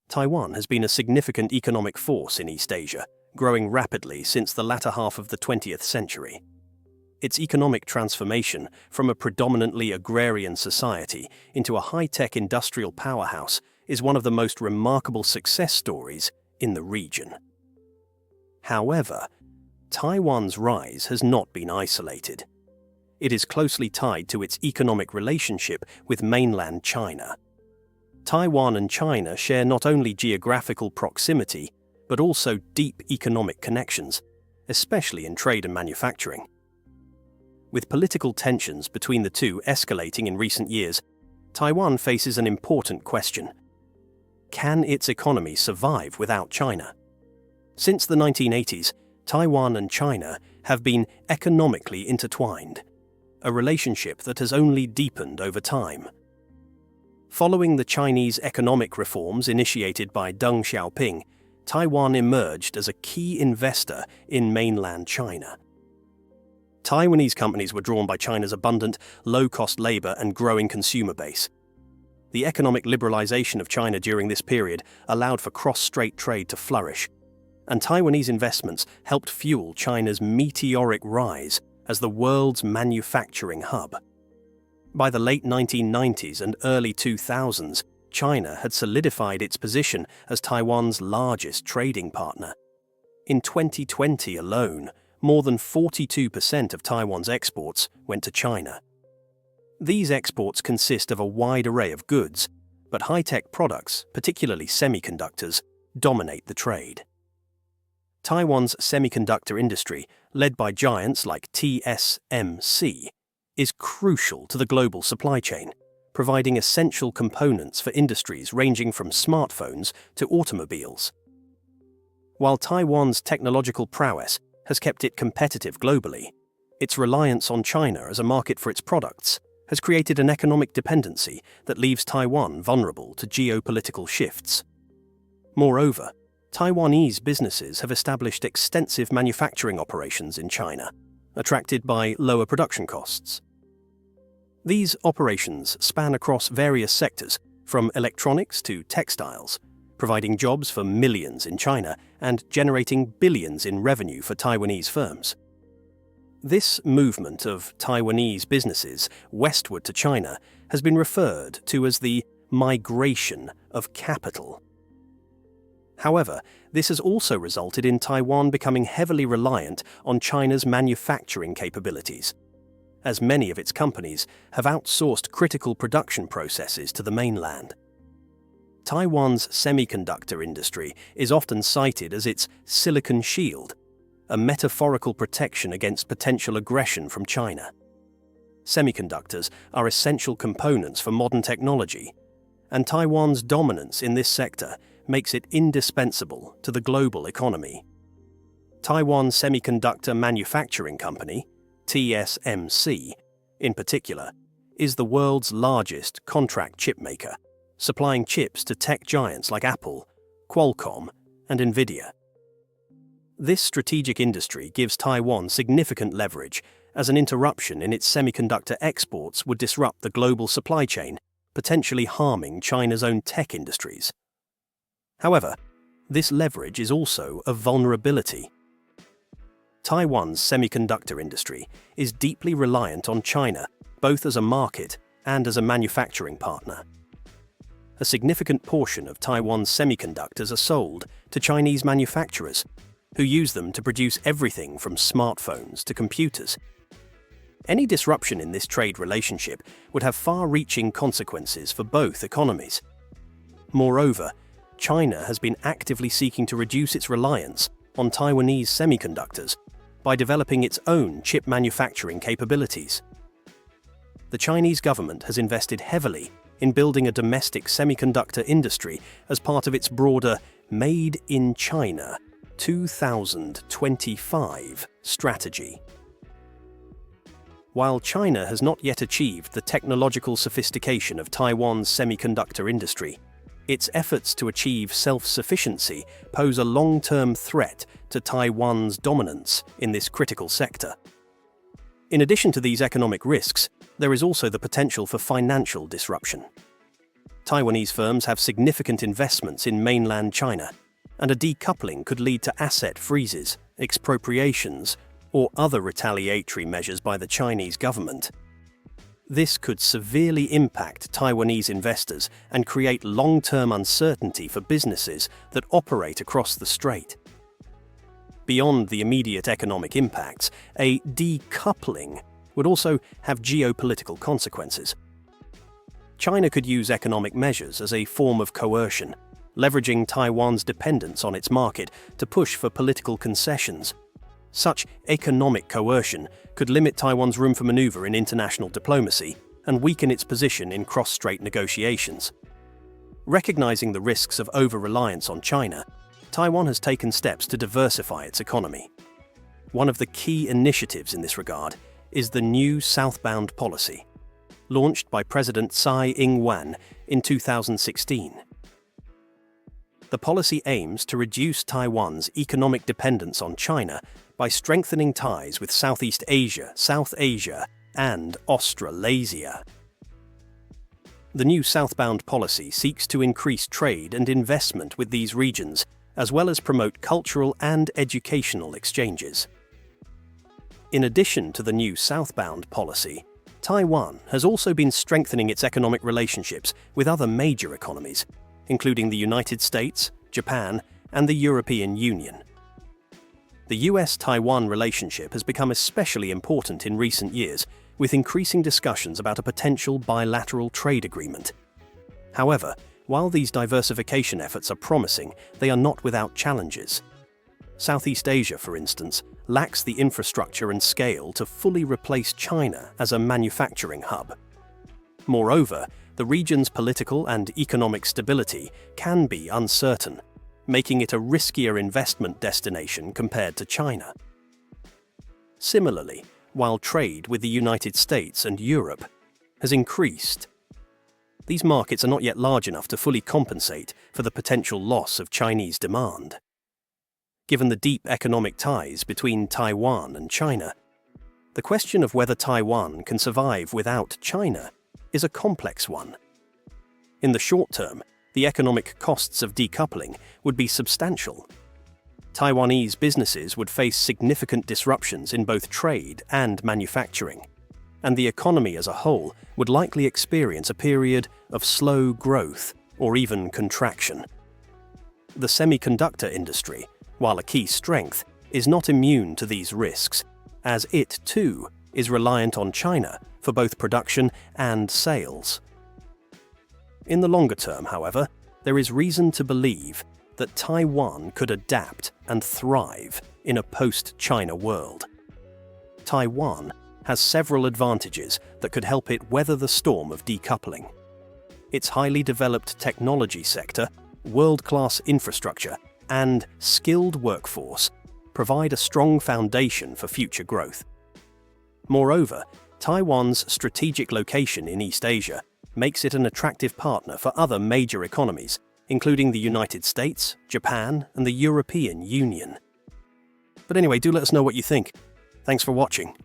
Taiwan has been a significant economic force in East Asia, growing rapidly since the latter half of the 20th century. Its economic transformation from a predominantly agrarian society into a high-tech industrial powerhouse is one of the most remarkable success stories in the region. However, Taiwan's rise has not been isolated. It is closely tied to its economic relationship with mainland China. Taiwan and China share not only geographical proximity, but also deep economic connections, especially in trade and manufacturing. With political tensions between the two escalating in recent years, Taiwan faces an important question. Can its economy survive without China? Since the 1980s, Taiwan and China have been economically intertwined, a relationship that has only deepened over time. Following the Chinese economic reforms initiated by Deng Xiaoping, Taiwan emerged as a key investor in mainland China. Taiwanese companies were drawn by China's abundant, low-cost labor and growing consumer base. The economic liberalization of China during this period allowed for cross-strait trade to flourish, and Taiwanese investments helped fuel China's meteoric rise as the world's manufacturing hub. By the late 1990s and early 2000s, China had solidified its position as Taiwan's largest trading partner. In 2020 alone, more than 42% of Taiwan's exports went to China. These exports consist of a wide array of goods, but high-tech products, particularly semiconductors, dominate the trade. Taiwan's semiconductor industry, led by giants like TSMC, is crucial to the global supply chain, providing essential components for industries ranging from smartphones to automobiles. While Taiwan's technological prowess has kept it competitive globally, its reliance on China as a market for its products has created an economic dependency that leaves Taiwan vulnerable to geopolitical shifts. Moreover, Taiwanese businesses have established extensive manufacturing operations in China, attracted by lower production costs. These operations span across various sectors, from electronics to textiles, providing jobs for millions in China and generating billions in revenue for Taiwanese firms. This movement of Taiwanese businesses westward to China has been referred to as the migration of capital. However, this has also resulted in Taiwan becoming heavily reliant on China's manufacturing capabilities, as many of its companies have outsourced critical production processes to the mainland. Taiwan's semiconductor industry is often cited as its silicon shield, a metaphorical protection against potential aggression from China. Semiconductors are essential components for modern technology, and Taiwan's dominance in this sector makes it indispensable to the global economy. Taiwan Semiconductor Manufacturing Company, TSMC, in particular, is the world's largest contract chip maker, supplying chips to tech giants like Apple, Qualcomm, and Nvidia. This strategic industry gives Taiwan significant leverage, as an interruption in its semiconductor exports would disrupt the global supply chain, potentially harming China's own tech industries. However, this leverage is also a vulnerability. Taiwan's semiconductor industry is deeply reliant on China, both as a market and as a manufacturing partner. A significant portion of Taiwan's semiconductors are sold to Chinese manufacturers, who use them to produce everything from smartphones to computers. Any disruption in this trade relationship would have far-reaching consequences for both economies. Moreover, China has been actively seeking to reduce its reliance on Taiwanese semiconductors by developing its own chip manufacturing capabilities. The Chinese government has invested heavily in building a domestic semiconductor industry as part of its broader Made in China 2025 strategy. While China has not yet achieved the technological sophistication of Taiwan's semiconductor industry, its efforts to achieve self-sufficiency pose a long-term threat to Taiwan's dominance in this critical sector. In addition to these economic risks, there is also the potential for financial disruption. Taiwanese firms have significant investments in mainland China, and a decoupling could lead to asset freezes, expropriations, or other retaliatory measures by the Chinese government. This could severely impact Taiwanese investors and create long-term uncertainty for businesses that operate across the strait. Beyond the immediate economic impacts, a decoupling would also have geopolitical consequences. China could use economic measures as a form of coercion, leveraging Taiwan's dependence on its market to push for political concessions. Such economic coercion could limit Taiwan's room for maneuver in international diplomacy and weaken its position in cross-strait negotiations. Recognizing the risks of over-reliance on China, Taiwan has taken steps to diversify its economy. One of the key initiatives in this regard is the new southbound policy, launched by President Tsai Ing-wen in 2016. The policy aims to reduce Taiwan's economic dependence on China by strengthening ties with Southeast Asia, South Asia, and Australasia. The new southbound policy seeks to increase trade and investment with these regions, as well as promote cultural and educational exchanges. In addition to the new southbound policy, Taiwan has also been strengthening its economic relationships with other major economies, including the United States, Japan, and the European Union. The US-Taiwan relationship has become especially important in recent years, with increasing discussions about a potential bilateral trade agreement. However, while these diversification efforts are promising, they are not without challenges. Southeast Asia, for instance, lacks the infrastructure and scale to fully replace China as a manufacturing hub. Moreover, the region's political and economic stability can be uncertain, making it a riskier investment destination compared to China. Similarly, while trade with the United States and Europe has increased, these markets are not yet large enough to fully compensate for the potential loss of Chinese demand. Given the deep economic ties between Taiwan and China, the question of whether Taiwan can survive without China is a complex one. In the short term, the economic costs of decoupling would be substantial. Taiwanese businesses would face significant disruptions in both trade and manufacturing, and the economy as a whole would likely experience a period of slow growth or even contraction. The semiconductor industry, while a key strength, is not immune to these risks, as it, too, is reliant on China for both production and sales. In the longer term, however, there is reason to believe that Taiwan could adapt and thrive in a post-China world. Taiwan has several advantages that could help it weather the storm of decoupling. Its highly developed technology sector, world-class infrastructure, and skilled workforce provide a strong foundation for future growth. Moreover, Taiwan's strategic location in East Asia makes it an attractive partner for other major economies, including the United States, Japan, and the European Union. But anyway, do let us know what you think. Thanks for watching.